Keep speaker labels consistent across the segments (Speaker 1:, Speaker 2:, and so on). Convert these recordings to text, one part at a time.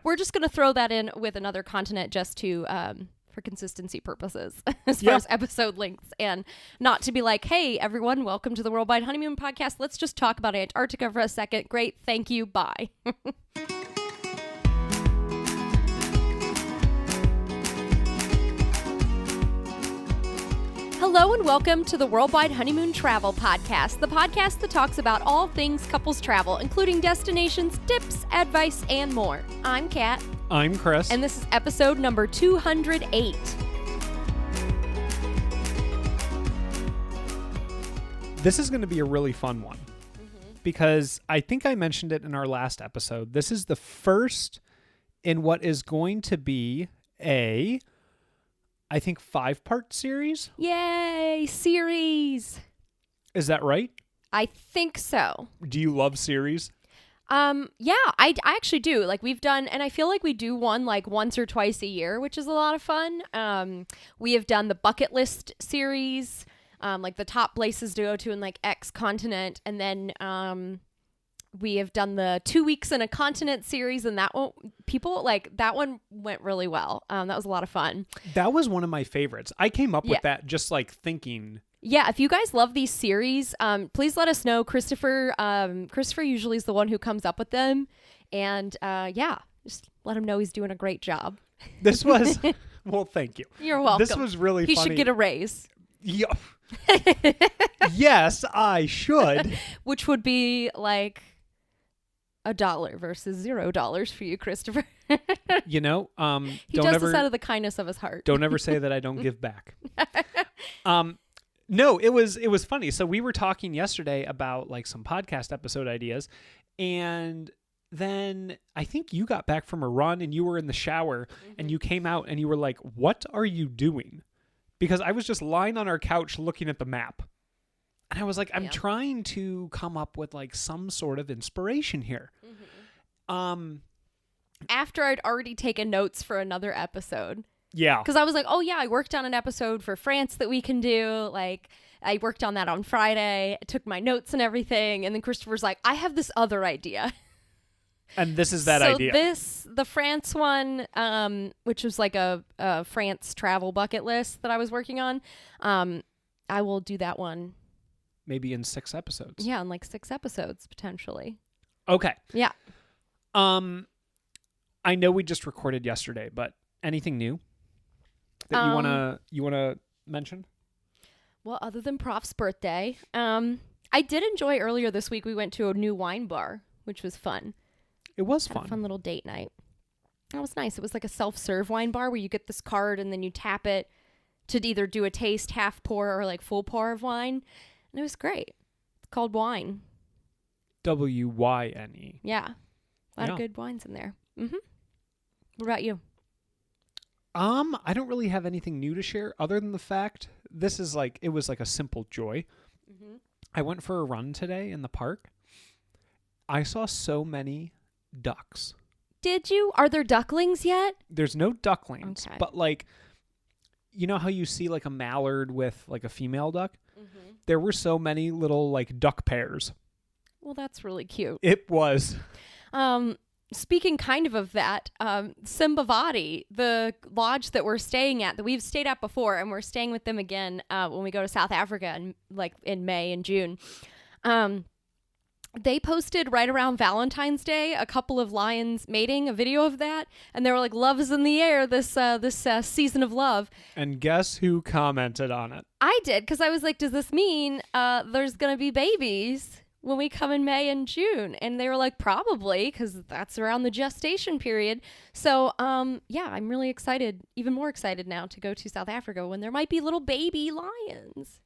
Speaker 1: We're just going to throw that in with another continent just to for consistency purposes as far as episode lengths, and not to be like, hey, everyone, welcome to the Worldwide Honeymoon Podcast. Let's just talk about Antarctica for a second. Great. Thank you. Bye. Hello and welcome to the Worldwide Honeymoon Travel Podcast, the podcast that talks about all things couples travel, including destinations, tips, advice, and more. I'm Kat.
Speaker 2: I'm Chris.
Speaker 1: And this is episode number 208.
Speaker 2: This is going to be a really fun one because I think I mentioned it in our last episode. This is the first in what is going to be I think 5-part series.
Speaker 1: Yay, series.
Speaker 2: Is that right?
Speaker 1: I think so.
Speaker 2: Do you love series?
Speaker 1: Yeah, I actually do. Like we've done, and I feel like we do one like once or twice a year, which is a lot of fun. We have done the bucket list series, like the top places to go to in like X continent. And then, we have done the 2 weeks in a continent series, and that one, that one went really well. That was a lot of fun.
Speaker 2: That was one of my favorites. I came up with that just like thinking.
Speaker 1: Yeah, if you guys love these series, please let us know. Christopher usually is the one who comes up with them. And just let him know he's doing a great job.
Speaker 2: This was, well, thank you.
Speaker 1: You're welcome.
Speaker 2: This was really
Speaker 1: funny. He should get a raise.
Speaker 2: Yeah. Yes, I should.
Speaker 1: Which would be like $1 versus $0 for you, Christopher.
Speaker 2: You know,
Speaker 1: he does this out of the kindness of his heart.
Speaker 2: Don't ever say that I don't give back. No, it was funny. So we were talking yesterday about like some podcast episode ideas, and then I think you got back from a run and you were in the shower and you came out and you were like, "What are you doing?" Because I was just lying on our couch looking at the map. And I was like, I'm trying to come up with like some sort of inspiration here.
Speaker 1: After I'd already taken notes for another episode.
Speaker 2: Yeah.
Speaker 1: Because I was like, oh yeah, I worked on an episode for France that we can do. Like I worked on that on Friday. I took my notes and everything. And then Christopher's like, I have this other idea.
Speaker 2: And this is that idea.
Speaker 1: The France one, which was like a France travel bucket list that I was working on. I will do that one.
Speaker 2: Maybe in 6 episodes.
Speaker 1: Yeah, in like 6 episodes, potentially.
Speaker 2: Okay.
Speaker 1: Yeah.
Speaker 2: I know we just recorded yesterday, but anything new that you wanna mention?
Speaker 1: Well, other than Prof's birthday, I did enjoy earlier this week. We went to a new wine bar, which was fun.
Speaker 2: It was
Speaker 1: Had
Speaker 2: fun.
Speaker 1: A fun little date night. That was nice. It was like a self-serve wine bar where you get this card and then you tap it to either do a taste, half pour, or like full pour of wine. And it was great. It's called Wine.
Speaker 2: WYNE.
Speaker 1: Yeah. A lot of good wines in there. What about you?
Speaker 2: I don't really have anything new to share other than the fact it was like a simple joy. I went for a run today in the park. I saw so many ducks.
Speaker 1: Did you? Are there ducklings yet?
Speaker 2: There's no ducklings, but like, you know how you see like a mallard with like a female duck? There were so many little like duck pairs.
Speaker 1: Well, that's really cute.
Speaker 2: It was.
Speaker 1: Speaking kind of that, Simbavati, the lodge that we're staying at, that we've stayed at before, and we're staying with them again when we go to South Africa in May and June. They posted right around Valentine's Day a couple of lions mating, a video of that, and they were like, "Love is in the air this season of love."
Speaker 2: And guess who commented on it?
Speaker 1: I did, because I was like, "Does this mean there's gonna be babies when we come in May and June?" And they were like, "Probably, because that's around the gestation period." So, yeah, I'm really excited, even more excited now to go to South Africa when there might be little baby lions.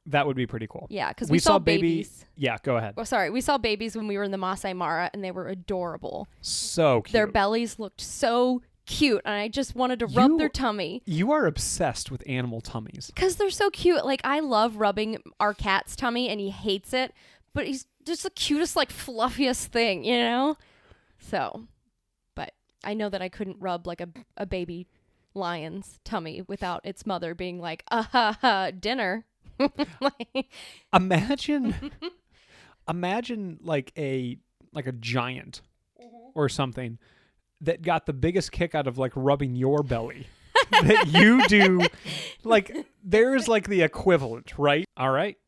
Speaker 2: That would be pretty cool.
Speaker 1: Yeah, because we saw babies.
Speaker 2: Yeah, go ahead.
Speaker 1: Oh, sorry. We saw babies when we were in the Masai Mara, and they were adorable.
Speaker 2: So cute.
Speaker 1: Their bellies looked so cute, and I just wanted to rub their tummy.
Speaker 2: You are obsessed with animal tummies.
Speaker 1: Because they're so cute. Like, I love rubbing our cat's tummy, and he hates it, but he's just the cutest, like, fluffiest thing, you know? So, but I know that I couldn't rub, like, a baby lion's tummy without its mother being like, dinner.
Speaker 2: Imagine like a giant or something that got the biggest kick out of like rubbing your belly that you do. Like there's like the equivalent, right? All right.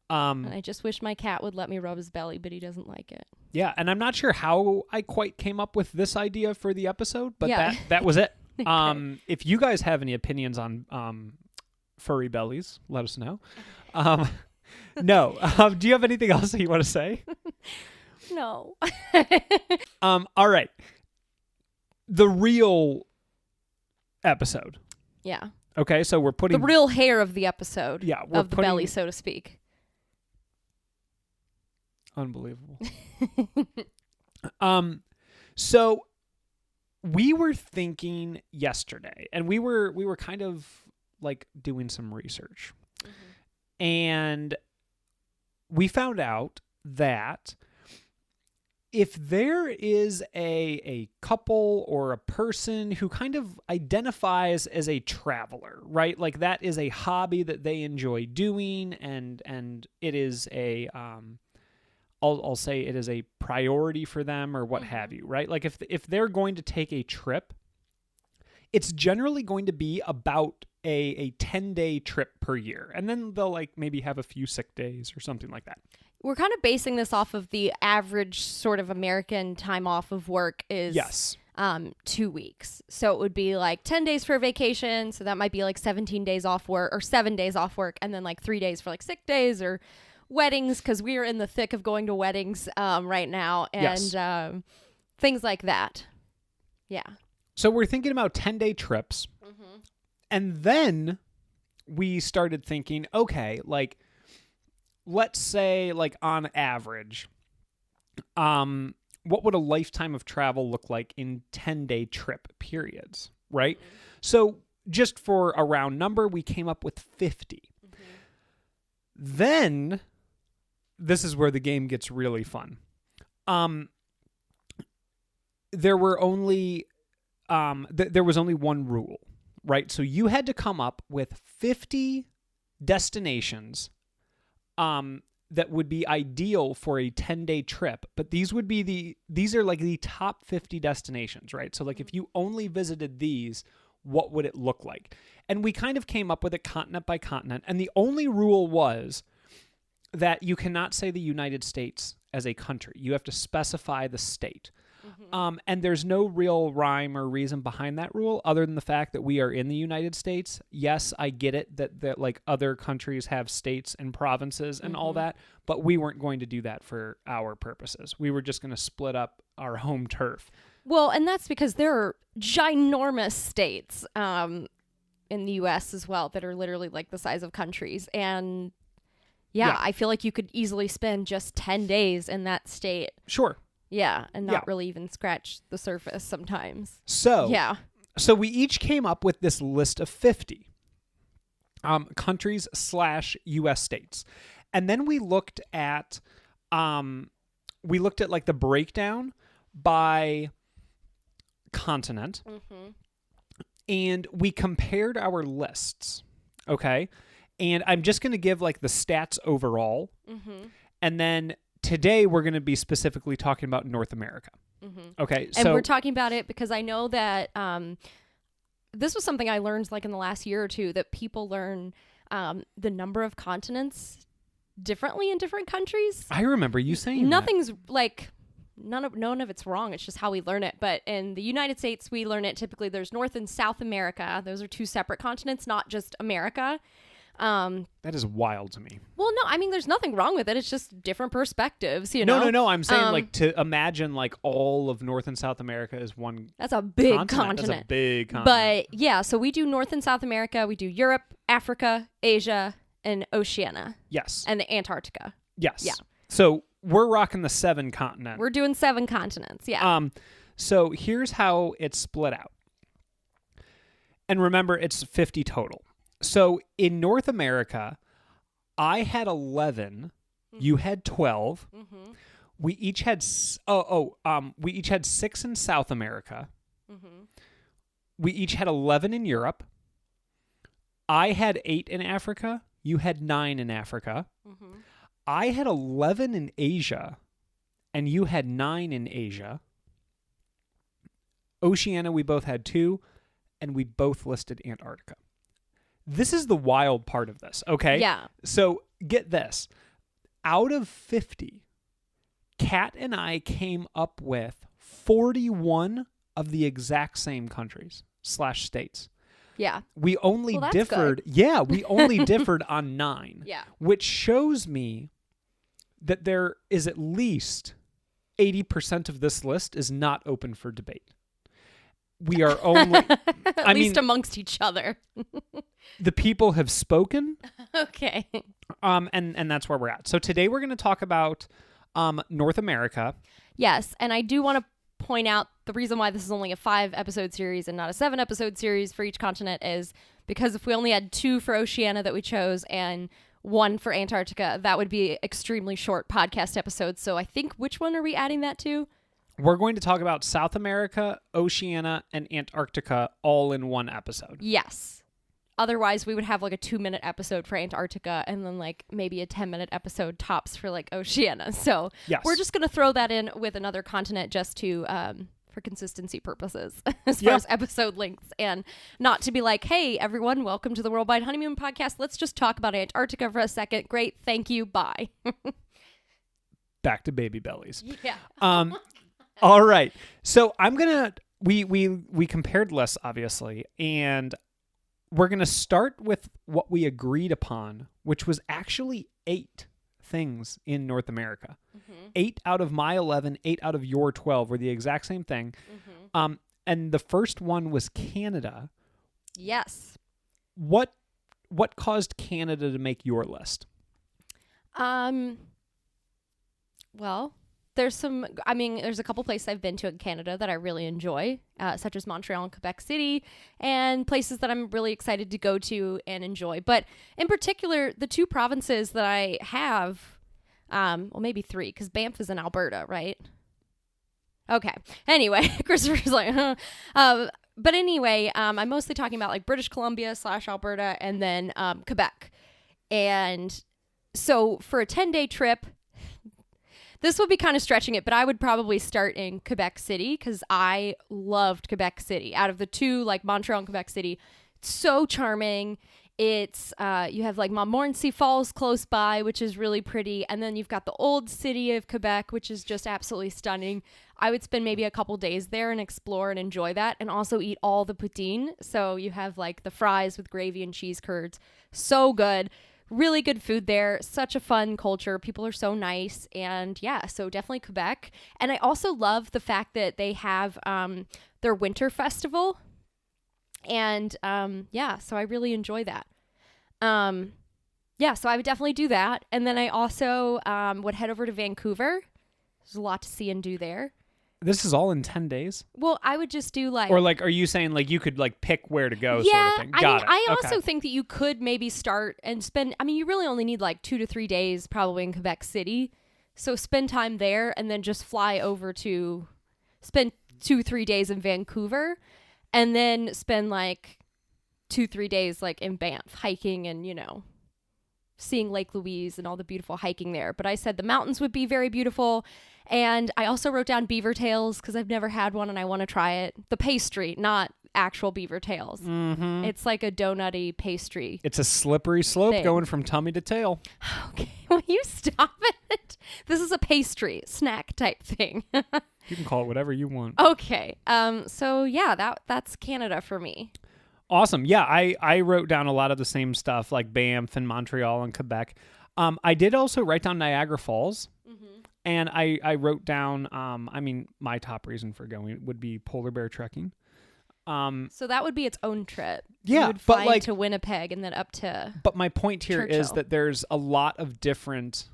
Speaker 1: And I just wish my cat would let me rub his belly, but he doesn't like it.
Speaker 2: Yeah, and I'm not sure how I quite came up with this idea for the episode, but
Speaker 1: Yeah.
Speaker 2: that was it.
Speaker 1: Okay.
Speaker 2: If you guys have any opinions on furry bellies, let us know. No. Do you have anything else that you want to say?
Speaker 1: No.
Speaker 2: All right. The real episode.
Speaker 1: Yeah.
Speaker 2: Okay, so we're putting
Speaker 1: The real hair of the episode.
Speaker 2: Yeah, we're
Speaker 1: of the belly, so to speak.
Speaker 2: Unbelievable. So we were thinking yesterday, and we were kind of like doing some research. And we found out that if there is a couple or a person who kind of identifies as a traveler, right? Like that is a hobby that they enjoy doing, and it is a I'll say it is a priority for them or what have you, right? Like if they're going to take a trip, it's generally going to be about a 10-day trip per year. And then they'll like maybe have a few sick days or something like that.
Speaker 1: We're kind of basing this off of the average sort of American time off of work is
Speaker 2: Yes.
Speaker 1: 2 weeks. So it would be like 10 days for vacation. So that might be like 17 days off work or 7 days off work. And then like 3 days for like sick days or weddings, because we are in the thick of going to weddings right now. And
Speaker 2: Yes.
Speaker 1: Things like that. Yeah.
Speaker 2: So we're thinking about 10-day trips. And then we started thinking, okay, like let's say like on average, what would a lifetime of travel look like in 10-day trip periods, right? So just for a round number, we came up with 50. Then this is where the game gets really fun. There were only there was only one rule, right? So you had to come up with 50 destinations that would be ideal for a 10-day trip, but these are like the top 50 destinations, right? So like if you only visited these, what would it look like? And we kind of came up with it continent by continent, and the only rule was that you cannot say the United States as a country. You have to specify the state. And there's no real rhyme or reason behind that rule other than the fact that we are in the United States. Yes, I get it that like other countries have states and provinces and all that, but we weren't going to do that for our purposes. We were just going to split up our home turf.
Speaker 1: Well, and that's because there are ginormous states in the U.S. as well that are literally like the size of countries. And yeah, I feel like you could easily spend just 10 days in that state.
Speaker 2: Sure.
Speaker 1: Yeah, and not really even scratch the surface sometimes.
Speaker 2: So we each came up with this list of 50 countries / U.S. states. And then we looked at like the breakdown by continent. And we compared our lists. Okay. And I'm just going to give like the stats overall. And then today we're going to be specifically talking about North America. Okay.
Speaker 1: And we're talking about it because I know that this was something I learned like in the last year or two, that people learn the number of continents differently in different countries.
Speaker 2: I remember you saying
Speaker 1: nothing's like none of it's wrong. It's just how we learn it. But in the United States, we learn it typically. There's North and South America. Those are two separate continents, not just America.
Speaker 2: That is wild to me.
Speaker 1: Well, no, I mean, there's nothing wrong with it. It's just different perspectives, you know?
Speaker 2: No. I'm saying like to imagine like all of North and South America is one.
Speaker 1: That's a big continent.
Speaker 2: That's a big continent.
Speaker 1: But yeah, so we do North and South America. We do Europe, Africa, Asia, and Oceania.
Speaker 2: Yes.
Speaker 1: And Antarctica.
Speaker 2: Yes.
Speaker 1: Yeah.
Speaker 2: So we're rocking the 7 continents.
Speaker 1: We're doing 7 continents. Yeah.
Speaker 2: So here's how it's split out. And remember, it's 50 total. So in North America, I had 11. You had 12. We each had we each had 6 in South America. We each had 11 in Europe. I had 8 in Africa. You had 9 in Africa. I had 11 in Asia, and you had 9 in Asia. Oceania, we both had 2, and we both listed Antarctica. This is the wild part of this, okay?
Speaker 1: Yeah.
Speaker 2: So get this. Out of 50, Kat and I came up with 41 of the exact same countries / states.
Speaker 1: Yeah.
Speaker 2: We only
Speaker 1: Well, that's
Speaker 2: differed.
Speaker 1: good.
Speaker 2: Yeah, we only differed on 9.
Speaker 1: Yeah.
Speaker 2: Which shows me that there is at least 80% of this list is not open for debate. We are only
Speaker 1: At least amongst each other.
Speaker 2: the people have spoken.
Speaker 1: Okay.
Speaker 2: And that's where we're at. So today we're going to talk about North America.
Speaker 1: Yes, and I do want to point out the reason why this is only a 5-episode series and not a 7-episode series for each continent is because if we only had 2 for Oceania that we chose and 1 for Antarctica, that would be extremely short podcast episodes. So I think, which one are we adding that to?
Speaker 2: We're going to talk about South America, Oceania, and Antarctica all in one episode.
Speaker 1: Yes. Otherwise, we would have like a 2-minute episode for Antarctica and then like maybe a 10-minute episode tops for like Oceania. So
Speaker 2: Yes.
Speaker 1: we're just going to throw that in with another continent just to for consistency purposes as far as episode lengths, and not to be like, hey, everyone, welcome to the Worldwide Honeymoon Podcast. Let's just talk about Antarctica for a second. Great. Thank you. Bye.
Speaker 2: Back to baby bellies.
Speaker 1: Yeah.
Speaker 2: All right. So I'm going to, we compared lists, obviously, and we're going to start with what we agreed upon, which was actually 8 things in North America. 8 out of my 11, 8 out of your 12 were the exact same thing. And the first one was Canada.
Speaker 1: Yes.
Speaker 2: What caused Canada to make your list?
Speaker 1: Well, there's a couple places I've been to in Canada that I really enjoy, such as Montreal and Quebec City, and places that I'm really excited to go to and enjoy. But in particular, the 2 provinces that I have, well, maybe 3, because Banff is in Alberta, right? Okay. Anyway, Christopher's like, but anyway, I'm mostly talking about like British Columbia / Alberta and then Quebec. And so for a 10-day trip, this would be kind of stretching it, but I would probably start in Quebec City because I loved Quebec City. Out of the 2, like Montreal and Quebec City, it's so charming. It's you have like Montmorency Falls close by, which is really pretty, and then you've got the old city of Quebec, which is just absolutely stunning. I would spend maybe a couple days there and explore and enjoy that, and also eat all the poutine. So you have like the fries with gravy and cheese curds, so good. Really good food there. Such a fun culture. People are so nice. And yeah, so definitely Quebec. And I also love the fact that they have their winter festival. And yeah, so I really enjoy that. Yeah, so I would definitely do that. And then I also would head over to Vancouver. There's a lot to see and do there.
Speaker 2: This is all in 10 days?
Speaker 1: Well, I would just do like...
Speaker 2: Or like, are you saying like you could like pick where to go sort of thing? Got it.
Speaker 1: I also think that you could maybe start and spend... I mean, you really only need like 2 to 3 days probably in Quebec City. So spend time there and then just fly over to... Spend 2-3 days in Vancouver and then spend like 2-3 days like in Banff hiking and, you know, seeing Lake Louise and all the beautiful hiking there. But I said the mountains would be very beautiful. And I also wrote down beaver tails because I've never had one and I want to try it. The pastry, not actual beaver tails. Mm-hmm. It's like a donutty pastry.
Speaker 2: It's a slippery slope going from tummy to tail.
Speaker 1: Okay, will you stop it? This is a pastry, snack type thing.
Speaker 2: You can call it whatever you want.
Speaker 1: Okay. So yeah, that's Canada for me.
Speaker 2: Awesome. Yeah, I wrote down a lot of the same stuff like Banff and Montreal and Quebec. I did also write down Niagara Falls. Mm-hmm. And I wrote down, my top reason for going would be polar bear trekking.
Speaker 1: So that would be its own trip.
Speaker 2: Yeah,
Speaker 1: you would fly to Winnipeg and then up to
Speaker 2: But my point here
Speaker 1: Churchill.
Speaker 2: is that there's a lot of different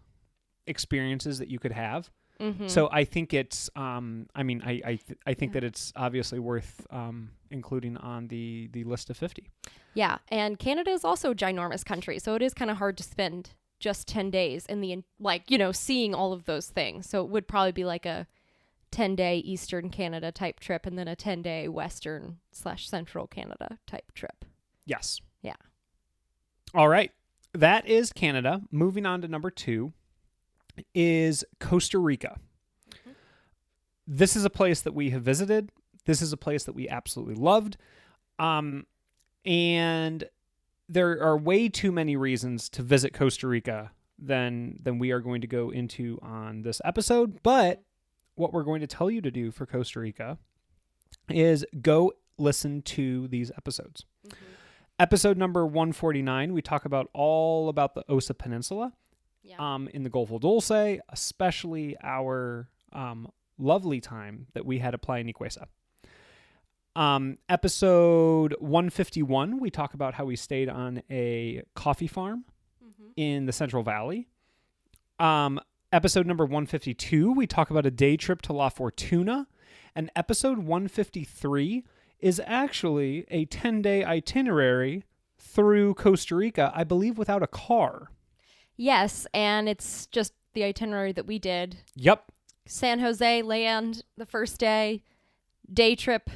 Speaker 2: experiences that you could have.
Speaker 1: Mm-hmm.
Speaker 2: So I think it's, I think that it's obviously worth including on the list of 50.
Speaker 1: Yeah, and Canada is also a ginormous country, so it is kind of hard to spend just 10 days in the, like, you know, seeing all of those things. So it would probably be like a 10-day Eastern Canada type trip and then a 10-day Western / Central Canada type trip.
Speaker 2: Yes.
Speaker 1: Yeah.
Speaker 2: All right. That is Canada. Moving on to number 2 is Costa Rica. Mm-hmm. This is a place that we have visited. This is a place that we absolutely loved. And there are way too many reasons to visit Costa Rica than we are going to go into on this episode. But what we're going to tell you to do for Costa Rica is go listen to these episodes. Mm-hmm. Episode number 149, we talk about all about the Osa Peninsula in the Golfo Dulce, especially our lovely time that we had at Playa Nicuesa. Episode 151, we talk about how we stayed on a coffee farm in the Central Valley. Episode number 152, we talk about a day trip to La Fortuna. And episode 153 is actually a 10-day itinerary through Costa Rica, I believe without a car.
Speaker 1: Yes, and it's just the itinerary that we did.
Speaker 2: Yep.
Speaker 1: San Jose, land the first day trip,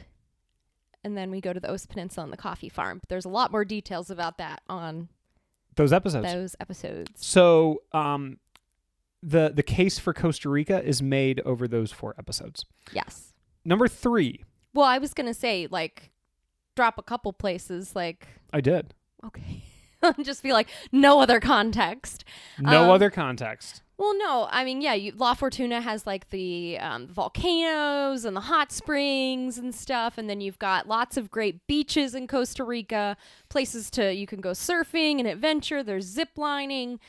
Speaker 1: and then we go to the Osa Peninsula and the coffee farm. But there's a lot more details about that on
Speaker 2: those episodes. So the case for Costa Rica is made over those 4 episodes.
Speaker 1: Yes.
Speaker 2: Number 3.
Speaker 1: Well, I was going to say, like, drop a couple places, like...
Speaker 2: I did.
Speaker 1: Okay. Just be like, no other context.
Speaker 2: No other context.
Speaker 1: Well, no. I mean, yeah, La Fortuna has, like, the volcanoes and the hot springs and stuff, and then you've got lots of great beaches in Costa Rica, places you can go surfing and adventure. There's zip lining.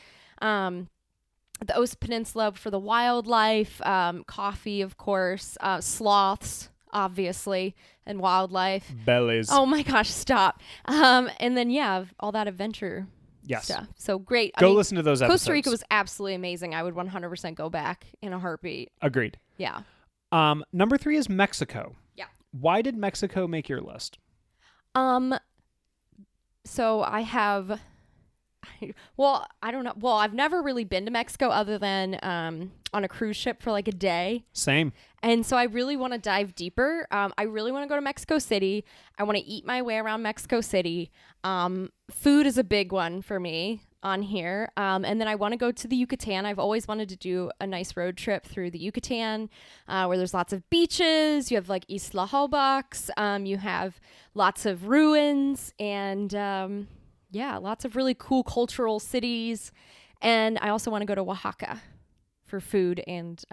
Speaker 1: The Osa Peninsula for the wildlife, coffee, of course, sloths, obviously, and wildlife.
Speaker 2: Bellies.
Speaker 1: Oh my gosh, stop. And then, yeah, all that adventure stuff. So great.
Speaker 2: Go listen to those episodes.
Speaker 1: Costa Rica was absolutely amazing. I would 100% go back in a heartbeat.
Speaker 2: Agreed.
Speaker 1: Yeah.
Speaker 2: Number 3 is Mexico.
Speaker 1: Yeah.
Speaker 2: Why did Mexico make your list?
Speaker 1: So I have... Well, I don't know. Well, I've never really been to Mexico other than on a cruise ship for like a day.
Speaker 2: Same.
Speaker 1: And so I really want to dive deeper. I really want to go to Mexico City. I want to eat my way around Mexico City. Food is a big one for me on here. And then I want to go to the Yucatan. I've always wanted to do a nice road trip through the Yucatan where there's lots of beaches. You have like Isla Holbox. You have lots of ruins and... yeah, lots of really cool cultural cities. And I also want to go to Oaxaca for food and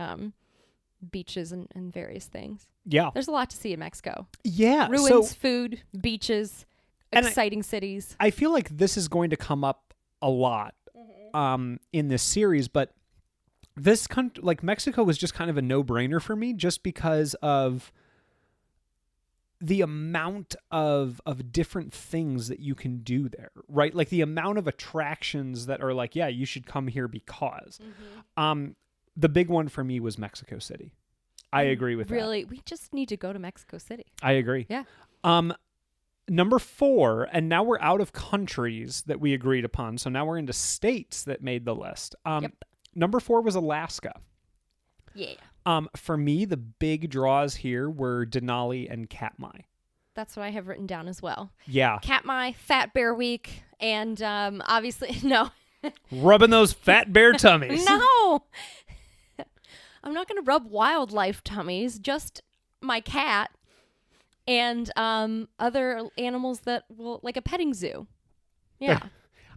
Speaker 1: beaches and various things.
Speaker 2: Yeah.
Speaker 1: There's a lot to see in Mexico.
Speaker 2: Yeah.
Speaker 1: Ruins, food, beaches, exciting cities.
Speaker 2: I feel like this is going to come up a lot in this series, but this country, like Mexico was just kind of a no-brainer for me just because of the amount of different things that you can do there, right? Like the amount of attractions that are like, yeah, you should come here because. The big one for me was Mexico City. I agree with that.
Speaker 1: Really, we just need to go to Mexico City.
Speaker 2: I agree.
Speaker 1: Yeah.
Speaker 2: Number 4, and now we're out of countries that we agreed upon, so now we're into states that made the list. Number 4 was Alaska.
Speaker 1: Yeah.
Speaker 2: For me, the big draws here were Denali and Katmai.
Speaker 1: That's what I have written down as well.
Speaker 2: Yeah.
Speaker 1: Katmai, Fat Bear Week, and obviously, no.
Speaker 2: Rubbing those fat bear tummies.
Speaker 1: No. I'm not going to rub wildlife tummies, just my cat and other animals that will, like a petting zoo. Yeah.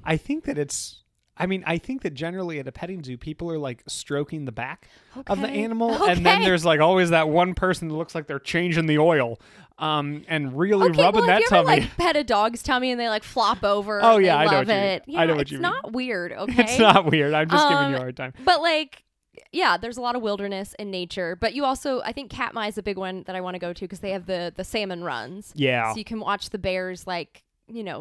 Speaker 2: I think that generally at a petting zoo, people are like stroking the back of the animal.
Speaker 1: Okay.
Speaker 2: And then there's like always that one person that looks like they're changing the oil and really rubbing that
Speaker 1: have you
Speaker 2: tummy.
Speaker 1: Ever, like, pet a dog's tummy and they like flop over?
Speaker 2: Oh, yeah,
Speaker 1: I
Speaker 2: love
Speaker 1: it.
Speaker 2: I know what you mean.
Speaker 1: It's not weird, okay?
Speaker 2: It's not weird. I'm just giving you a hard time.
Speaker 1: But like, yeah, there's a lot of wilderness and nature. But you also, I think Katmai is a big one that I want to go to because they have the salmon runs.
Speaker 2: Yeah.
Speaker 1: So you can watch the bears like,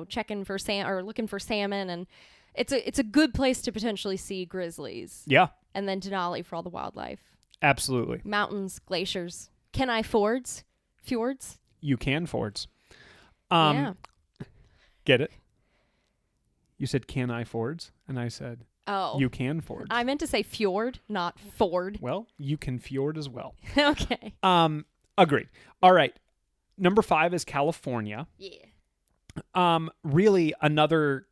Speaker 1: checking for or looking for salmon, and it's a good place to potentially see grizzlies.
Speaker 2: Yeah.
Speaker 1: And then Denali for all the wildlife.
Speaker 2: Absolutely.
Speaker 1: Mountains, glaciers. Kenai fjords.
Speaker 2: You can fords.
Speaker 1: Yeah.
Speaker 2: Get it? You said can I fords? And I said,
Speaker 1: oh,
Speaker 2: you can fords.
Speaker 1: I meant to say fjord, not ford.
Speaker 2: Well, you can fjord as well.
Speaker 1: Okay.
Speaker 2: Agreed. All right. Number 5 is California.
Speaker 1: Yeah.
Speaker 2: Really another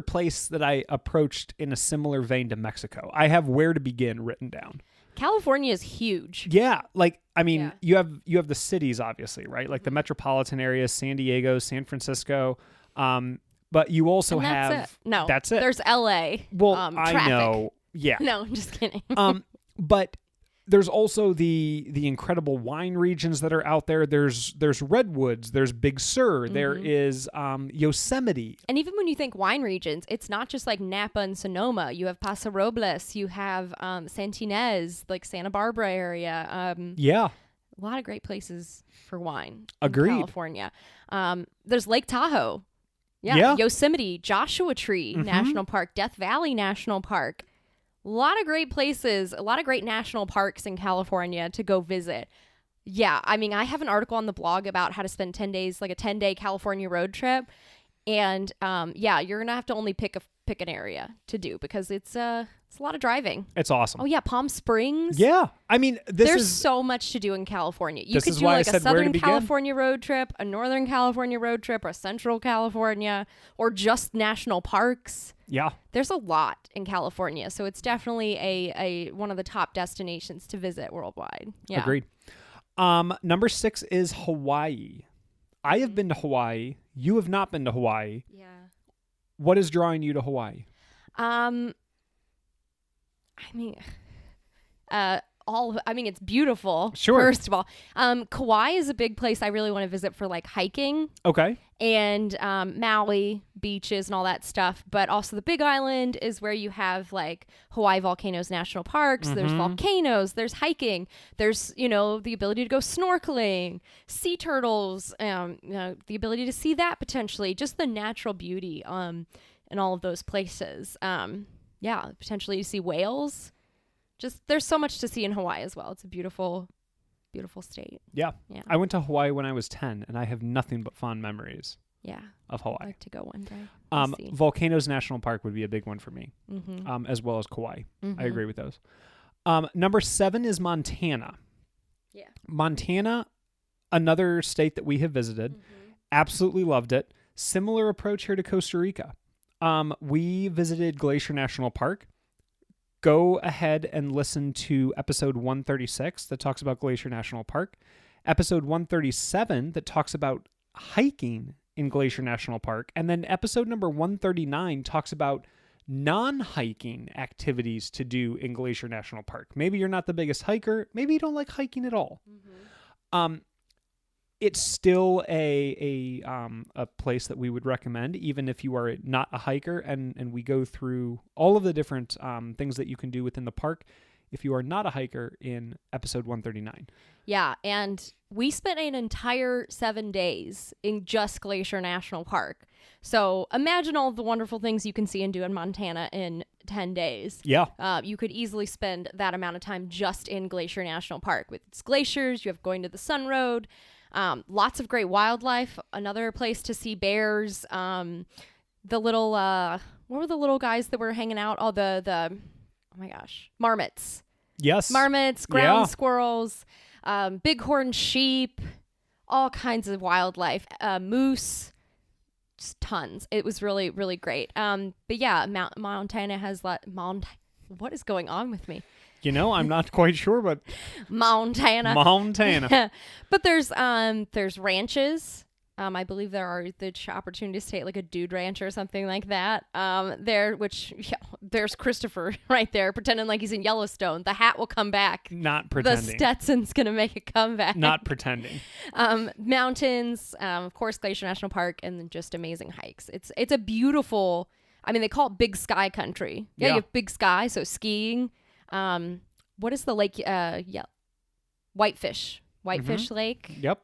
Speaker 2: place that I approached in a similar vein to Mexico. I have where to begin written down.
Speaker 1: California is huge.
Speaker 2: Yeah, like I mean,
Speaker 1: Yeah.
Speaker 2: you have the cities, obviously, right? Like the metropolitan areas, San Diego, San Francisco, but you also
Speaker 1: And that's
Speaker 2: have
Speaker 1: it. No,
Speaker 2: that's it.
Speaker 1: There's LA.
Speaker 2: Well,
Speaker 1: Traffic.
Speaker 2: I know, yeah,
Speaker 1: No, I'm just kidding.
Speaker 2: but there's also the incredible wine regions that are out there. There's redwoods, there's Big Sur, there is Yosemite.
Speaker 1: And even when you think wine regions, it's not just like Napa and Sonoma. You have Paso Robles, you have Santa Ynez, like Santa Barbara area.
Speaker 2: Yeah,
Speaker 1: A lot of great places for wine.
Speaker 2: Agreed.
Speaker 1: In California. There's Lake Tahoe.
Speaker 2: Yeah.
Speaker 1: Yosemite, Joshua Tree National Park, Death Valley National Park. A lot of great places, a lot of great national parks in California to go visit. Yeah, I mean, I have an article on the blog about how to spend 10 days, like a 10-day California road trip. And yeah, you're going to have to only pick an area to do because it's a lot of driving.
Speaker 2: it's awesome.
Speaker 1: Oh, yeah, Palm Springs.
Speaker 2: Yeah, I mean,
Speaker 1: There's so much to do in California. You
Speaker 2: This
Speaker 1: could
Speaker 2: is
Speaker 1: do
Speaker 2: why I
Speaker 1: like a
Speaker 2: said where to
Speaker 1: Southern
Speaker 2: begin.
Speaker 1: California road trip, a Northern California road trip, or a Central California, or just national parks.
Speaker 2: yeah.
Speaker 1: There's a lot in California, so it's definitely a one of the top destinations to visit worldwide. Yeah.
Speaker 2: Agreed. Number 6 is Hawaii. I have been to Hawaii. You have not been to Hawaii.
Speaker 1: Yeah.
Speaker 2: What is drawing you to Hawaii?
Speaker 1: I mean, it's beautiful.
Speaker 2: Sure.
Speaker 1: First of all, Kauai is a big place I really want to visit for like hiking
Speaker 2: Okay.
Speaker 1: and Maui beaches and all that stuff. But also the Big Island is where you have like Hawaii Volcanoes National Parks. There's volcanoes. There's hiking. There's the ability to go snorkeling, sea turtles. The ability to see that potentially. Just the natural beauty. In all of those places. Yeah, potentially to see whales. Just there's so much to see in Hawaii as well. It's a beautiful, beautiful state.
Speaker 2: Yeah.
Speaker 1: Yeah.
Speaker 2: I went to Hawaii when I was 10, and I have nothing but fond memories
Speaker 1: Yeah.
Speaker 2: of
Speaker 1: I'd
Speaker 2: Hawaii.
Speaker 1: like to go one day. We'll see.
Speaker 2: Volcanoes National Park would be a big one for me, as well as Kauai. I agree with those. Number 7 is Montana.
Speaker 1: Yeah.
Speaker 2: Montana, another state that we have visited. Absolutely loved it. Similar approach here to Costa Rica. We visited Glacier National Park. Go ahead and listen to episode 136 that talks about Glacier National Park. Episode 137 that talks about hiking in Glacier National Park. And then episode number 139 talks about non-hiking activities to do in Glacier National Park. Maybe you're not the biggest hiker. Maybe you don't like hiking at all. It's still a place that we would recommend, even if you are not a hiker. And we go through all of the different things that you can do within the park if you are not a hiker in episode 139.
Speaker 1: Yeah, and we spent an entire 7 days in just Glacier National Park. So imagine all the wonderful things you can see and do in Montana in 10 days.
Speaker 2: Yeah.
Speaker 1: You could easily spend that amount of time just in Glacier National Park with its glaciers. You have going to the Sun Road. Lots of great wildlife. Another place to see bears. The little what were the little guys that were hanging out? Oh, oh my gosh, marmots.
Speaker 2: Yes.
Speaker 1: Marmots, ground
Speaker 2: Yeah.
Speaker 1: squirrels, bighorn sheep, all kinds of wildlife. Moose. Just tons. It was really, really great. But yeah, Montana has what is going on with me?
Speaker 2: I'm not quite sure, but
Speaker 1: Montana. But there's ranches. I believe there are the opportunities to take like a dude ranch or something like that. There's Christopher right there pretending like he's in Yellowstone. The hat will come back.
Speaker 2: Not pretending.
Speaker 1: The Stetson's gonna make a comeback.
Speaker 2: Not pretending.
Speaker 1: Mountains, of course, Glacier National Park, and then just amazing hikes. It's a beautiful. I mean, they call it Big Sky Country. Yeah, you have Big Sky, so skiing. What is the lake? Whitefish Lake.
Speaker 2: Yep.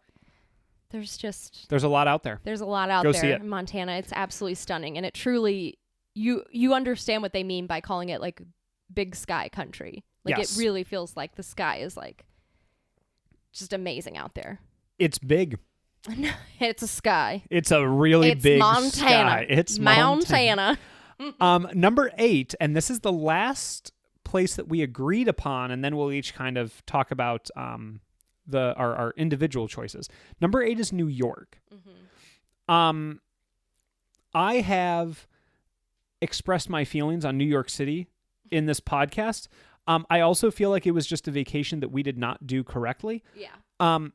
Speaker 1: There's
Speaker 2: a lot out there.
Speaker 1: There's a lot out
Speaker 2: Go
Speaker 1: there
Speaker 2: see it.
Speaker 1: in Montana. It's absolutely stunning, and it truly you understand what they mean by calling it like Big Sky Country. Like
Speaker 2: Yes.
Speaker 1: it really feels like the sky is like just amazing out there.
Speaker 2: It's big.
Speaker 1: It's a sky.
Speaker 2: It's a really
Speaker 1: It's
Speaker 2: big
Speaker 1: Montana.
Speaker 2: sky. It's
Speaker 1: Montana.
Speaker 2: Number 8, and this is the last place that we agreed upon, and then we'll each kind of talk about our individual choices. Number 8 is New York. I have expressed my feelings on New York City in this podcast. I also feel like it was just a vacation that we did not do correctly.
Speaker 1: Yeah.
Speaker 2: Um,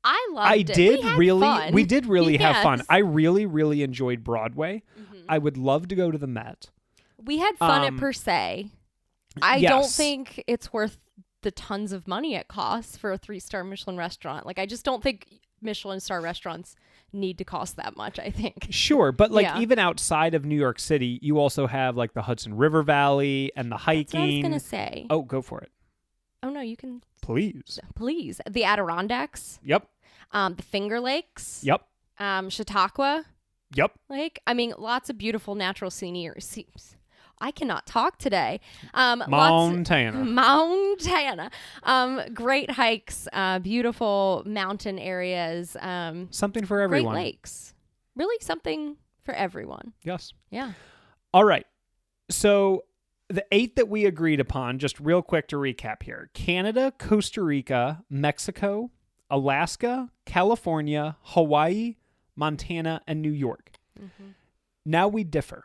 Speaker 1: I loved it.
Speaker 2: We did really have fun.
Speaker 1: Yes.
Speaker 2: I really, really enjoyed Broadway.
Speaker 1: Mhm.
Speaker 2: I would love to go to the Met.
Speaker 1: We had fun at Per Se. I
Speaker 2: yes.
Speaker 1: don't think it's worth the tons of money it costs for a 3-star Michelin restaurant. Like, I just don't think Michelin star restaurants need to cost that much, I think.
Speaker 2: Sure, but like
Speaker 1: Yeah.
Speaker 2: even outside of New York City, you also have like the Hudson River Valley and the hiking.
Speaker 1: That's what I was going to say.
Speaker 2: Oh, go for it.
Speaker 1: Oh, no, you can.
Speaker 2: Please.
Speaker 1: Please. The Adirondacks.
Speaker 2: Yep.
Speaker 1: The Finger Lakes.
Speaker 2: Yep.
Speaker 1: Chautauqua
Speaker 2: Yep.
Speaker 1: Lake. I mean, lots of beautiful natural scenery. I cannot talk today.
Speaker 2: Montana.
Speaker 1: Montana. Great hikes, beautiful mountain areas.
Speaker 2: Something for everyone.
Speaker 1: Great lakes. Really something for everyone.
Speaker 2: Yes.
Speaker 1: Yeah.
Speaker 2: All right. So the 8 that we agreed upon, just real quick to recap here: Canada, Costa Rica, Mexico, Alaska, California, Hawaii, Montana, and New York.
Speaker 1: Mm-hmm.
Speaker 2: Now we differ.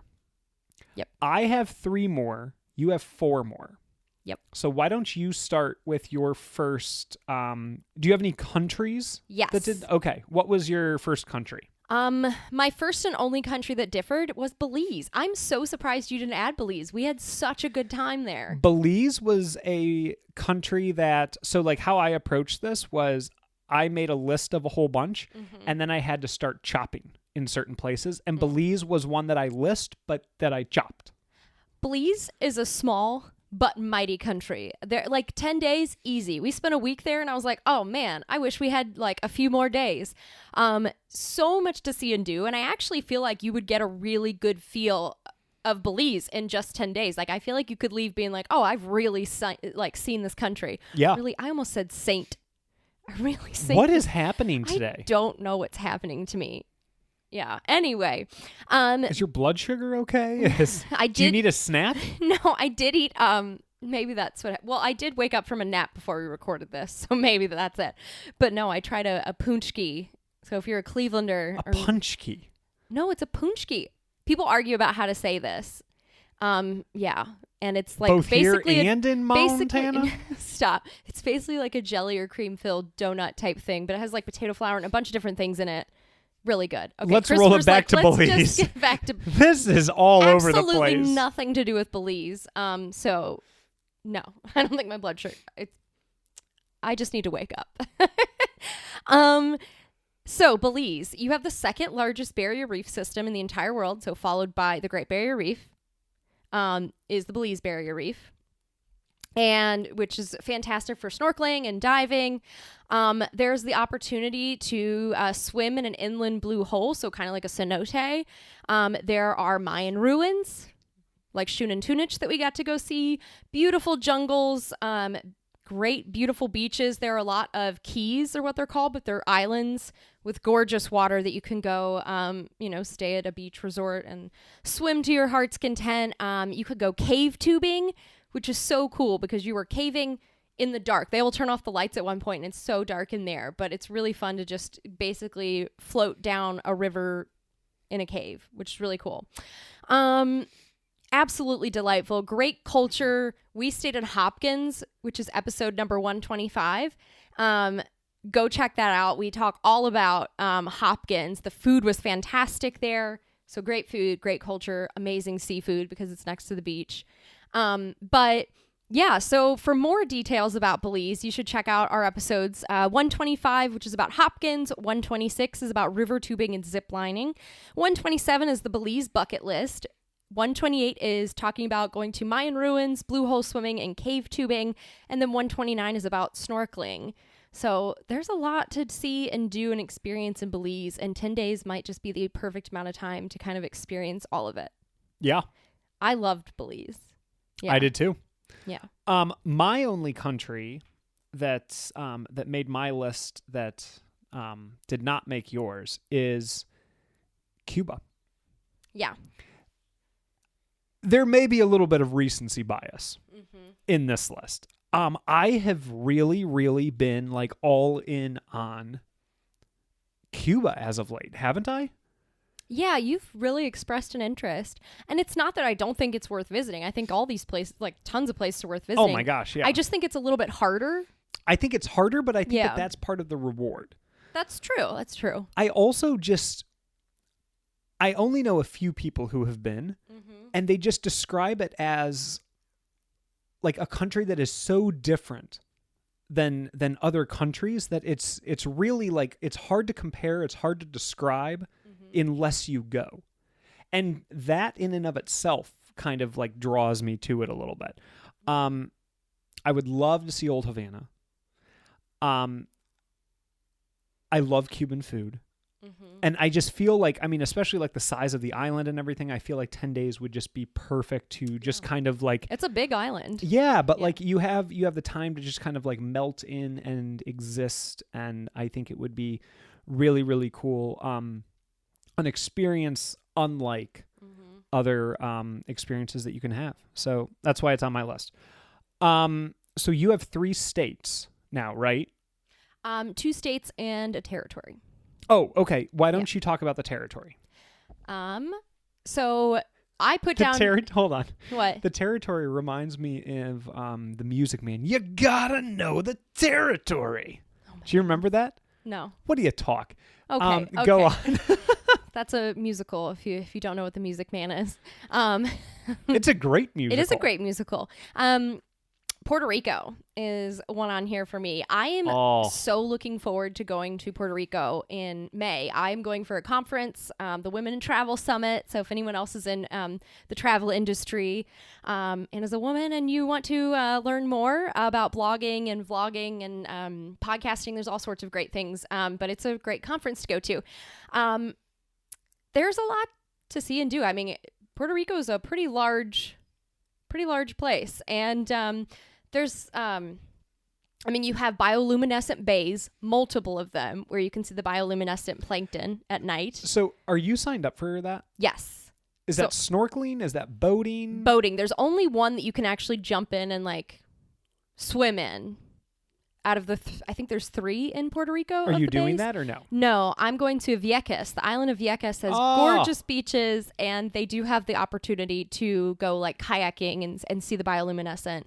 Speaker 1: Yep.
Speaker 2: I have 3 more. You have 4 more.
Speaker 1: Yep.
Speaker 2: So why don't you start with your first? Do you have any countries?
Speaker 1: Yes.
Speaker 2: That did. Okay. What was your first country?
Speaker 1: My first and only country that differed was Belize. I'm so surprised you didn't add Belize. We had such a good time there.
Speaker 2: Belize was a country that. So like how I approached this was I made a list of a whole bunch, and then I had to start chopping in certain places. And Belize was one that I list, but that I chopped.
Speaker 1: Belize is a small but mighty country. They're like 10 days, easy. We spent a week there and I was like, oh man, I wish we had like a few more days. So much to see and do. And I actually feel like you would get a really good feel of Belize in just 10 days. Like, I feel like you could leave being like, oh, I've really seen this country.
Speaker 2: Yeah.
Speaker 1: Really, I almost said saint. I really saint.
Speaker 2: What is happening today?
Speaker 1: I don't know what's happening to me. Yeah. Anyway,
Speaker 2: is your blood sugar okay? Do you need a snack?
Speaker 1: No, I did eat. Maybe that's what. Well, I did wake up from a nap before we recorded this, so maybe that's it. But no, I tried a punchki. So if you're a Clevelander,
Speaker 2: punchki.
Speaker 1: No, it's a punchki. People argue about how to say this. Yeah, and it's like
Speaker 2: both
Speaker 1: basically
Speaker 2: here and in Montana.
Speaker 1: Stop. It's basically like a jelly or cream filled donut type thing, but it has like potato flour and a bunch of different things in it. Really good. Okay,
Speaker 2: let's roll it back to Belize.
Speaker 1: Let's just get back to
Speaker 2: This is all over the place.
Speaker 1: Absolutely nothing to do with Belize. So no, I don't think my blood sugar. I just need to wake up. So Belize, you have the second largest barrier reef system in the entire world. So followed by the Great Barrier Reef, is the Belize Barrier Reef. And which is fantastic for snorkeling and diving. There's the opportunity to swim in an inland blue hole, so kind of like a cenote. There are Mayan ruins, like Tunich that we got to go see. Beautiful jungles, great, beautiful beaches. There are a lot of keys, or what they're called, but they're islands with gorgeous water that you can go, stay at a beach resort and swim to your heart's content. You could go cave tubing, which is so cool because you were caving in the dark. They will turn off the lights at one point and it's so dark in there, but it's really fun to just basically float down a river in a cave, which is really cool. Absolutely delightful. Great culture. We stayed in Hopkins, which is episode number 125. Go check that out. We talk all about Hopkins. The food was fantastic there. So great food, great culture, amazing seafood because it's next to the beach. But yeah, so for more details about Belize, you should check out our episodes 125, which is about Hopkins, 126 is about river tubing and zip lining, 127 is the Belize bucket list, 128 is talking about going to Mayan ruins, blue hole swimming, and cave tubing, and then 129 is about snorkeling. So there's a lot to see and do and experience in Belize, and 10 days might just be the perfect amount of time to kind of experience all of it.
Speaker 2: Yeah.
Speaker 1: I loved Belize. Yeah.
Speaker 2: I did too.
Speaker 1: Yeah.
Speaker 2: My only country that made my list that did not make yours is Cuba.
Speaker 1: Yeah.
Speaker 2: There may be a little bit of recency bias in this list. I have really, really been like all in on Cuba as of late, haven't I?
Speaker 1: Yeah, you've really expressed an interest. And it's not that I don't think it's worth visiting. I think all these places, like tons of places are worth visiting.
Speaker 2: Oh my gosh, yeah.
Speaker 1: I just think it's a little bit harder.
Speaker 2: I think it's harder, but I think
Speaker 1: Yeah.
Speaker 2: that that's part of the reward.
Speaker 1: That's true. That's true.
Speaker 2: I also I only know a few people who have been, and they just describe it as like a country that is so different than other countries that it's really like it's hard to compare, it's hard to describe unless you go. And that in and of itself kind of like draws me to it a little bit. I would love to see Old Havana. I love Cuban food. And I just feel like, I mean, especially like the size of the island and everything, I feel like 10 days would just be perfect to just kind of like,
Speaker 1: It's a big island.
Speaker 2: yeah, but like you have the time to just kind of like melt in and exist. And I think it would be really, really cool. An experience unlike other experiences that you can have. So that's why it's on my list. So you have 3 states now, right?
Speaker 1: 2 states and a territory.
Speaker 2: Oh, okay. Why don't you talk about the territory?
Speaker 1: So I put down.
Speaker 2: Hold on.
Speaker 1: What?
Speaker 2: The territory reminds me of the Music Man. You gotta know the territory. Do you remember that?
Speaker 1: No.
Speaker 2: What do you talk?
Speaker 1: Okay.
Speaker 2: Go
Speaker 1: okay.
Speaker 2: on.
Speaker 1: That's a musical. If you don't know what the Music Man is,
Speaker 2: It's a great musical.
Speaker 1: it is a great musical. Puerto Rico is one on here for me. I am so looking forward to going to Puerto Rico in May. I'm going for a conference, the Women in Travel Summit. So if anyone else is in the travel industry and is a woman and you want to learn more about blogging and vlogging and podcasting, there's all sorts of great things. But it's a great conference to go to. There's a lot to see and do. I mean, Puerto Rico is a pretty large place. And there's, you have bioluminescent bays, multiple of them, where you can see the bioluminescent plankton at night.
Speaker 2: So are you signed up for that?
Speaker 1: Yes.
Speaker 2: Is that snorkeling? Is that boating?
Speaker 1: Boating. There's only one that you can actually jump in and like swim in. Out of the, I think there's 3 in Puerto Rico.
Speaker 2: Are you doing
Speaker 1: bays.
Speaker 2: that or no?
Speaker 1: No, I'm going to Vieques. The island of Vieques has gorgeous beaches, and they do have the opportunity to go like kayaking and see the bioluminescent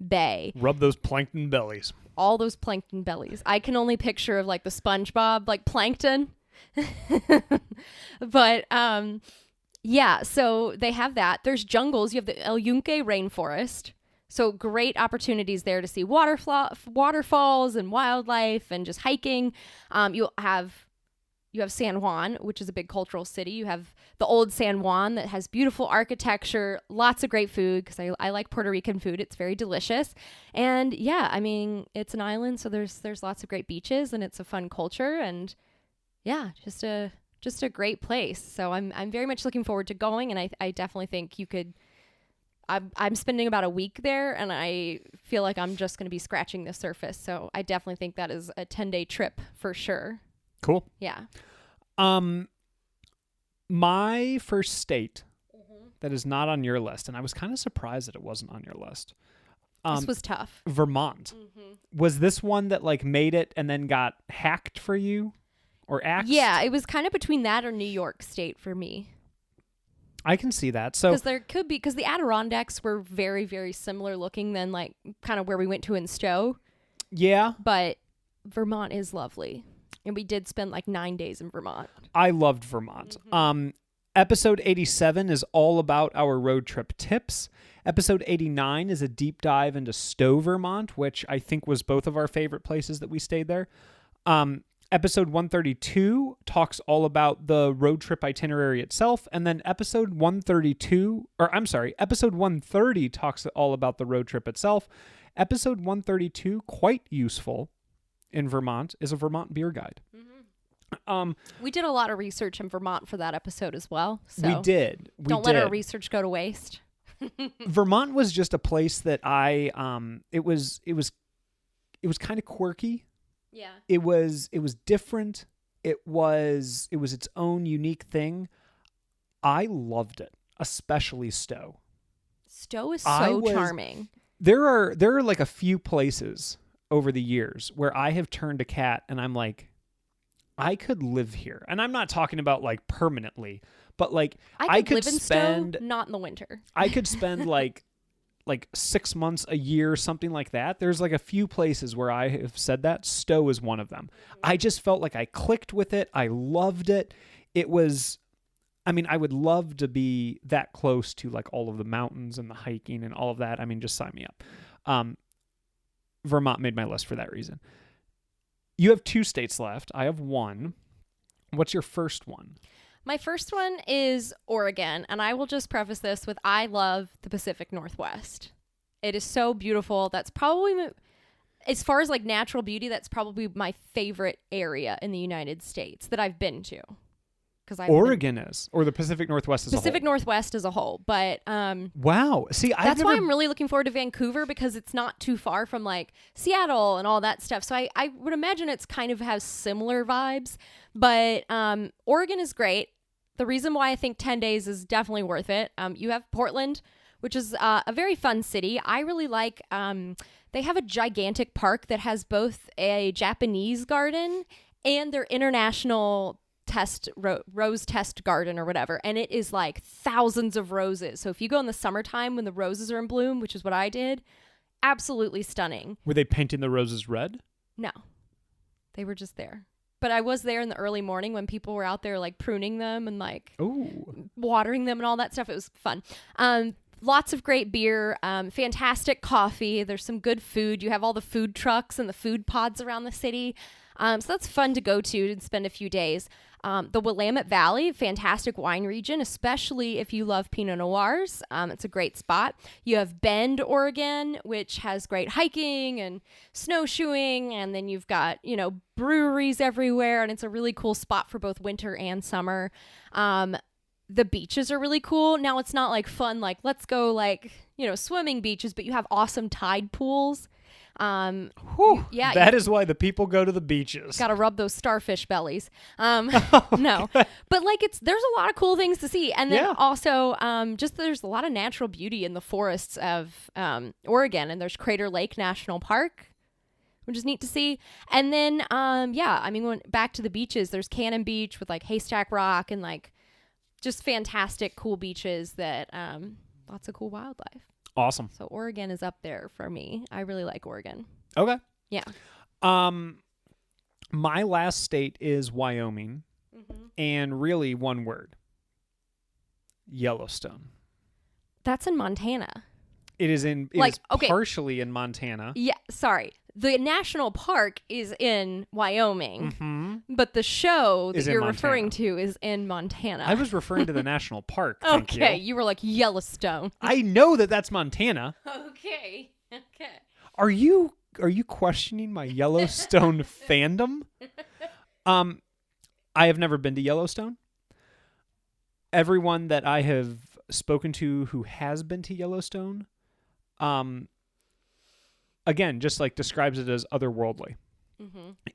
Speaker 1: bay.
Speaker 2: Rub those plankton bellies.
Speaker 1: All those plankton bellies. I can only picture of like the SpongeBob like plankton. But yeah, so they have that. There's jungles. You have the El Yunque rainforest. So great opportunities there to see waterfalls and wildlife and just hiking. You have San Juan, which is a big cultural city. You have the old San Juan that has beautiful architecture, lots of great food because I like Puerto Rican food. It's very delicious. And yeah, I mean, it's an island, so there's lots of great beaches and it's a fun culture and yeah, just a great place. So I'm very much looking forward to going, and I definitely think you could. I'm spending about a week there, and I feel like I'm just going to be scratching the surface. So I definitely think that is a 10-day trip for sure.
Speaker 2: Cool.
Speaker 1: Yeah.
Speaker 2: My first state that is not on your list, and I was kind of surprised that it wasn't on your list.
Speaker 1: This was tough.
Speaker 2: Vermont. Was this one that like made it and then got hacked for you or axed?
Speaker 1: Yeah, it was kind of between that or New York State for me.
Speaker 2: I can see that. So
Speaker 1: because there could be, because the Adirondacks were very, very similar looking than like kind of where we went to in Stowe.
Speaker 2: Yeah.
Speaker 1: But Vermont is lovely. And we did spend like 9 days in Vermont.
Speaker 2: I loved Vermont. Episode 87 is all about our road trip tips. Episode 89 is a deep dive into Stowe, Vermont, which I think was both of our favorite places that we stayed there. Episode 132 talks all about the road trip itinerary itself. And then episode 130 talks all about the road trip itself. Episode 132, quite useful in Vermont, is a Vermont beer guide.
Speaker 1: We did a lot of research in Vermont for that episode as well. So
Speaker 2: we did.
Speaker 1: Don't let our research go to waste.
Speaker 2: Vermont was just a place that it was kind of quirky.
Speaker 1: Yeah.
Speaker 2: It was different. It was its own unique thing. I loved it, especially Stowe.
Speaker 1: Stowe is so charming.
Speaker 2: There are like a few places over the years where I have turned to Kat and I'm like, I could live here. And I'm not talking about like permanently, but like
Speaker 1: I could live
Speaker 2: spend
Speaker 1: in Stowe, not in the winter.
Speaker 2: I could spend like 6 months, a year, something like that. There's like a few places where I have said that. Stowe is one of them. I just felt like I clicked with it. I loved it. It was, I mean, I would love to be that close to like all of the mountains and the hiking and all of that. I mean, just sign me up. Vermont made my list for that reason. You have 2 states left. I have 1. What's your first one?
Speaker 1: My first one is Oregon, and I will just preface this with I love the Pacific Northwest. It is so beautiful. That's probably, as far as like natural beauty, that's probably my favorite area in the United States that I've been to.
Speaker 2: Oregon is, or the Pacific Northwest as a whole?
Speaker 1: Pacific Northwest as a whole, but
Speaker 2: wow. See,
Speaker 1: that's why I'm really looking forward to Vancouver, because it's not too far from like Seattle and all that stuff. So I would imagine it's kind of has similar vibes, but Oregon is great. The reason why I think 10 days is definitely worth it. You have Portland, which is a very fun city. I really like, they have a gigantic park that has both a Japanese garden and their international rose test garden or whatever, and it is like thousands of roses. So if you go in the summertime when the roses are in bloom, which is what I did, absolutely stunning.
Speaker 2: Were they painting the roses red?
Speaker 1: No, they were just there. But I was there in the early morning when people were out there like pruning them and like watering them and all that stuff. It was fun. Lots of great beer, fantastic coffee. There's some good food. You have all the food trucks and the food pods around the city. So that's fun to go to and spend a few days. The Willamette Valley, fantastic wine region, especially if you love Pinot Noirs. It's a great spot. You have Bend, Oregon, which has great hiking and snowshoeing. And then you've got, breweries everywhere. And it's a really cool spot for both winter and summer. The beaches are really cool. Now it's not like fun, like let's go like, swimming beaches, but you have awesome tide pools.
Speaker 2: That is why the people go to the beaches.
Speaker 1: Gotta rub those starfish bellies. No, but like there's a lot of cool things to see, and then also just there's a lot of natural beauty in the forests of Oregon, and there's Crater Lake National Park, which is neat to see. And then going back to the beaches, there's Cannon Beach with like Haystack Rock and like just fantastic cool beaches that lots of cool wildlife.
Speaker 2: Awesome.
Speaker 1: So Oregon is up there for me. I really like Oregon.
Speaker 2: Okay.
Speaker 1: Yeah.
Speaker 2: My last state is Wyoming, and really one word: Yellowstone.
Speaker 1: That's in Montana.
Speaker 2: It is partially in Montana.
Speaker 1: Yeah, sorry. The national park is in Wyoming, but the show that you're referring to is in Montana.
Speaker 2: I was referring to the national park.
Speaker 1: Okay, you were like Yellowstone.
Speaker 2: I know that's Montana.
Speaker 1: Okay.
Speaker 2: Are you questioning my Yellowstone fandom? I have never been to Yellowstone. Everyone that I have spoken to who has been to Yellowstone, again, just like describes it as otherworldly.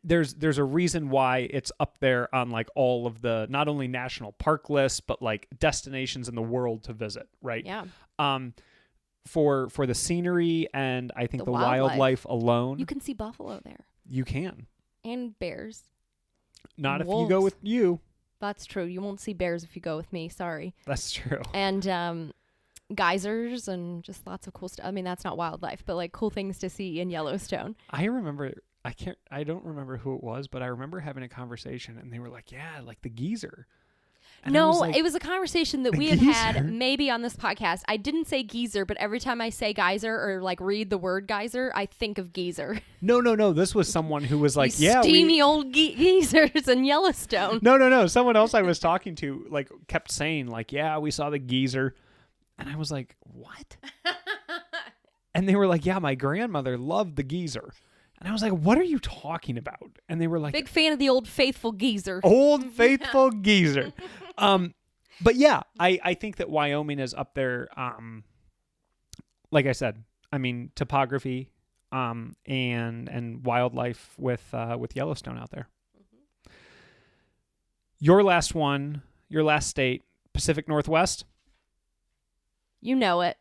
Speaker 2: There's a reason why it's up there on like all of the not only national park lists but like destinations in the world to visit, right?
Speaker 1: Yeah.
Speaker 2: For the scenery and I think the wildlife alone.
Speaker 1: You can see buffalo there.
Speaker 2: You can.
Speaker 1: And bears.
Speaker 2: Not
Speaker 1: and
Speaker 2: if
Speaker 1: wolves.
Speaker 2: you go with you.
Speaker 1: That's true. You won't see bears if you go with me. Sorry.
Speaker 2: That's true.
Speaker 1: And geysers and just lots of cool stuff. I mean, that's not wildlife, but like cool things to see in Yellowstone.
Speaker 2: I don't remember who it was, but I remember having a conversation and they were like, yeah, like the geezer. And
Speaker 1: no, it was a conversation that we have had maybe on this podcast. I didn't say geezer, but every time I say geyser or like read the word geyser, I think of geezer.
Speaker 2: No. This was someone who was like,
Speaker 1: steamy old geezers in Yellowstone.
Speaker 2: No. Someone else I was talking to like kept saying like, yeah, we saw the geezer. And I was like, what? And they were like, yeah, my grandmother loved the geezer. And I was like, what are you talking about? And they were like,
Speaker 1: big fan of the old faithful geezer.
Speaker 2: Old faithful geezer. But yeah, I think that Wyoming is up there. Like I said, I mean, topography, and wildlife with Yellowstone out there. Your last state, Pacific Northwest.
Speaker 1: You know it.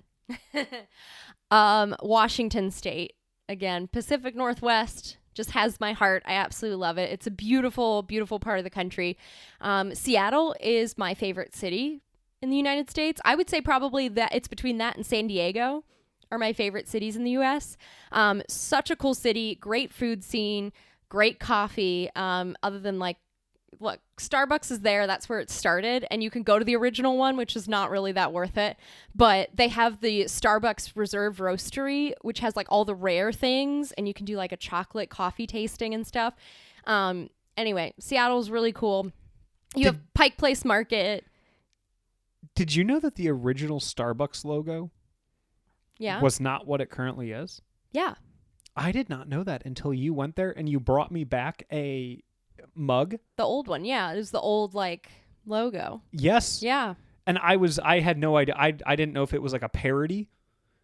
Speaker 1: Washington State. Again, Pacific Northwest, just has my heart. I absolutely love it. It's a beautiful, beautiful part of the country. Seattle is my favorite city in the United States. I would say probably that it's between that and San Diego are my favorite cities in the U.S. Such a cool city, great food scene, great coffee. Other than like, look, Starbucks is there. That's where it started. And you can go to the original one, which is not really that worth it. But they have the Starbucks Reserve Roastery, which has like all the rare things. And you can do like a chocolate coffee tasting and stuff. Anyway, Seattle's really cool. You have Pike Place Market.
Speaker 2: Did you know that the original Starbucks logo was not what it currently is?
Speaker 1: Yeah.
Speaker 2: I did not know that until you went there and you brought me back a mug.
Speaker 1: The old one, yeah. It was the old like logo.
Speaker 2: Yes.
Speaker 1: Yeah.
Speaker 2: And I had no idea. I didn't know if it was like a parody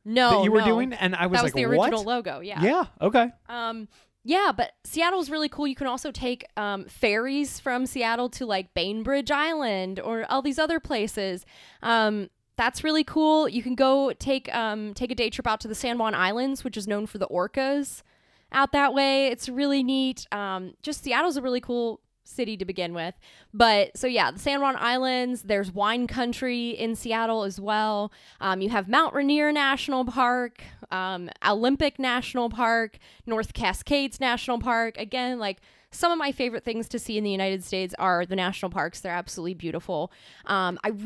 Speaker 2: that you were doing. And I was
Speaker 1: that
Speaker 2: like,
Speaker 1: was the original logo, yeah.
Speaker 2: Yeah, okay.
Speaker 1: Yeah, but Seattle's really cool. You can also take ferries from Seattle to like Bainbridge Island or all these other places. That's really cool. You can go take a day trip out to the San Juan Islands, which is known for the orcas out that way. It's really neat. Just Seattle's a really cool city to begin with. But so yeah, the San Juan Islands, there's wine country in Seattle as well. You have Mount Rainier National Park, Olympic National Park, North Cascades National Park. Again, like some of my favorite things to see in the United States are the national parks. They're absolutely beautiful. I've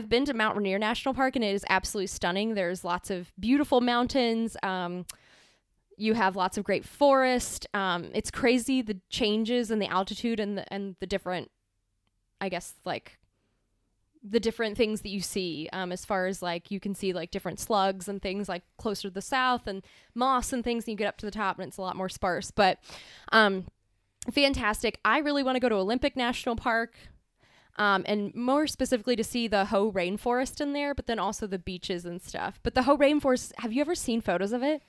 Speaker 1: been to Mount Rainier National Park and it is absolutely stunning. There's lots of beautiful mountains. You have lots of great forest. It's crazy the changes in the altitude and the different, I guess, like the different things that you see as far as like you can see like different slugs and things like closer to the south and moss and things, and you get up to the top and it's a lot more sparse. But fantastic. I really want to go to Olympic National Park. And more specifically to see the Hoh rainforest in there, but then also the beaches and stuff. But the Hoh rainforest, have you ever seen photos of it?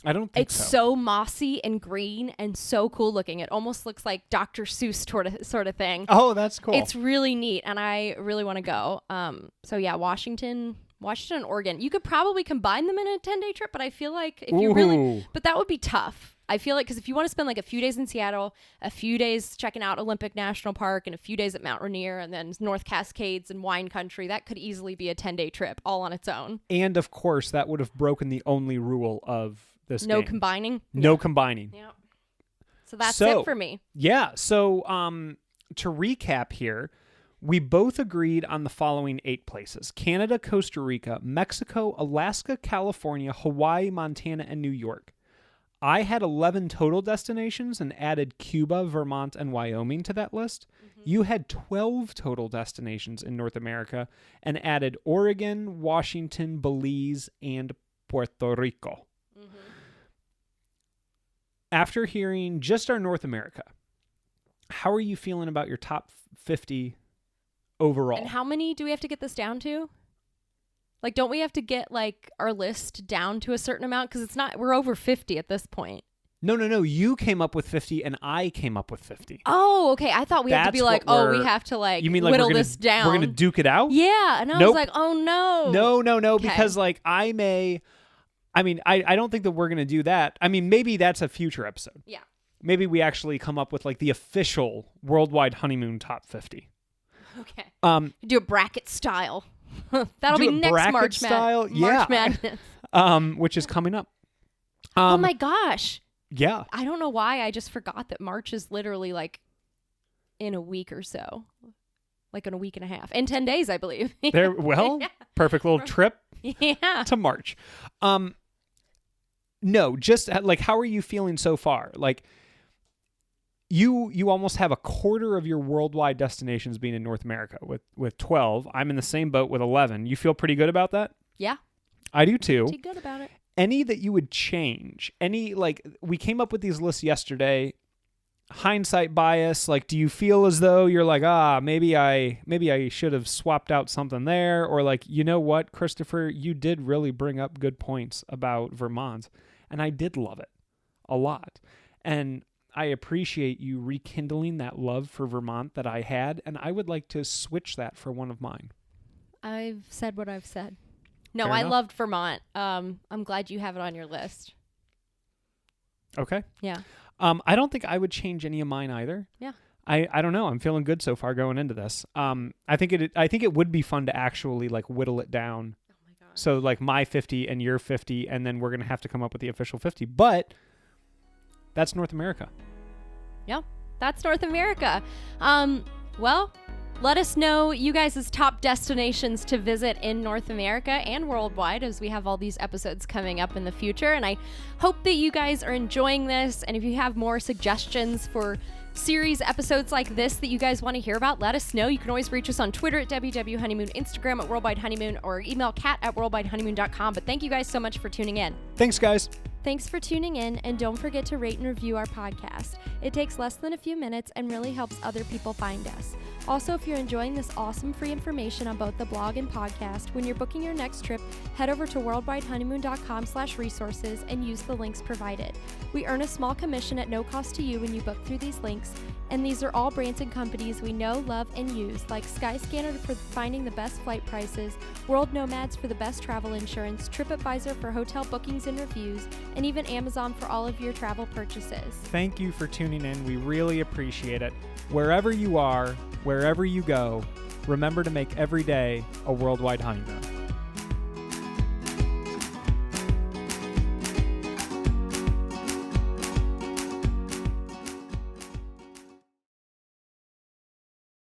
Speaker 2: I don't think
Speaker 1: it's so mossy and green and so cool looking. It almost looks like Dr. Seuss sort of thing.
Speaker 2: Oh, that's cool.
Speaker 1: It's really neat, and I really want to go. So yeah, Washington, and Oregon. You could probably combine them in a 10-day trip, but I feel like if you really, but that would be tough. I feel like because if you want to spend like a few days in Seattle, a few days checking out Olympic National Park, and a few days at Mount Rainier, and then North Cascades and wine country, that could easily be a 10-day trip all on its own.
Speaker 2: And of course, that would have broken the only rule of this game.
Speaker 1: Combining.
Speaker 2: No combining.
Speaker 1: Yeah. So that's it for me.
Speaker 2: Yeah. So to recap here, we both agreed on the following 8 places: Canada, Costa Rica, Mexico, Alaska, California, Hawaii, Montana, and New York. I had 11 total destinations and added Cuba, Vermont, and Wyoming to that list. Mm-hmm. You had 12 total destinations in North America and added Oregon, Washington, Belize, and Puerto Rico. Mm-hmm. After hearing just our North America, how are you feeling about your top 50 overall?
Speaker 1: And how many do we have to get this down to? Like, don't we have to get like our list down to a certain amount? Because we're over 50 at this point.
Speaker 2: No. You came up with 50 and I came up with 50.
Speaker 1: Oh, okay. I thought we had to be like, we have to like,
Speaker 2: you mean like
Speaker 1: whittle this down.
Speaker 2: We're going to duke it out?
Speaker 1: Yeah. And I was like, oh no.
Speaker 2: No. Okay. Because like I don't think that we're going to do that. I mean, maybe that's a future episode.
Speaker 1: Yeah.
Speaker 2: Maybe we actually come up with like the official worldwide honeymoon top 50.
Speaker 1: Okay. Do a bracket style. That'll be next March Madness.
Speaker 2: Which is coming up.
Speaker 1: Oh my gosh.
Speaker 2: Yeah.
Speaker 1: I don't know why. I just forgot that March is literally like in a week or so. Like in a week and a half. In 10 days, I believe.
Speaker 2: Yeah. Perfect little trip to March. No, just like, how are you feeling so far? Like, you almost have a quarter of your worldwide destinations being in North America with 12. I'm in the same boat with 11. You feel pretty good about that?
Speaker 1: Yeah.
Speaker 2: I do too.
Speaker 1: Pretty good about it.
Speaker 2: Any that you would change? Any, like, we came up with these lists yesterday. Hindsight bias, like, do you feel as though you're like, maybe I should have swapped out something there? Or like, you know what, Christopher, you did really bring up good points about Vermont, and I did love it a lot. And I appreciate you rekindling that love for Vermont that I had, and I would like to switch that for one of mine.
Speaker 1: I've said what I've said. No,
Speaker 2: Fair
Speaker 1: I
Speaker 2: enough.
Speaker 1: loved Vermont. I'm glad you have it on your list.
Speaker 2: Okay.
Speaker 1: Yeah.
Speaker 2: I don't think I would change any of mine either.
Speaker 1: Yeah.
Speaker 2: I don't know. I'm feeling good so far going into this. I think it would be fun to actually like whittle it down.
Speaker 1: Oh my god.
Speaker 2: So like my 50 and your 50, and then we're gonna have to come up with the official 50. But that's North America.
Speaker 1: Yeah, that's North America. Well, let us know you guys' top destinations to visit in North America and worldwide, as we have all these episodes coming up in the future. And I hope that you guys are enjoying this. And if you have more suggestions for series episodes like this that you guys want to hear about, let us know. You can always reach us on Twitter at WWHoneymoon, Instagram at Worldwide Honeymoon, or email kat@worldwidehoneymoon.com. But thank you guys so much for tuning in.
Speaker 2: Thanks, guys.
Speaker 1: Thanks for tuning in, and don't forget to rate and review our podcast. It takes less than a few minutes and really helps other people find us. Also, if you're enjoying this awesome free information on both the blog and podcast, when you're booking your next trip, head over to worldwidehoneymoon.com/resources and use the links provided. We earn a small commission at no cost to you when you book through these links, and these are all brands and companies we know, love, and use, like Skyscanner for finding the best flight prices, World Nomads for the best travel insurance, TripAdvisor for hotel bookings and reviews, and even Amazon for all of your travel purchases.
Speaker 2: Thank you for tuning in. We really appreciate it. Wherever you are, wherever you go, remember to make every day a worldwide honeymoon.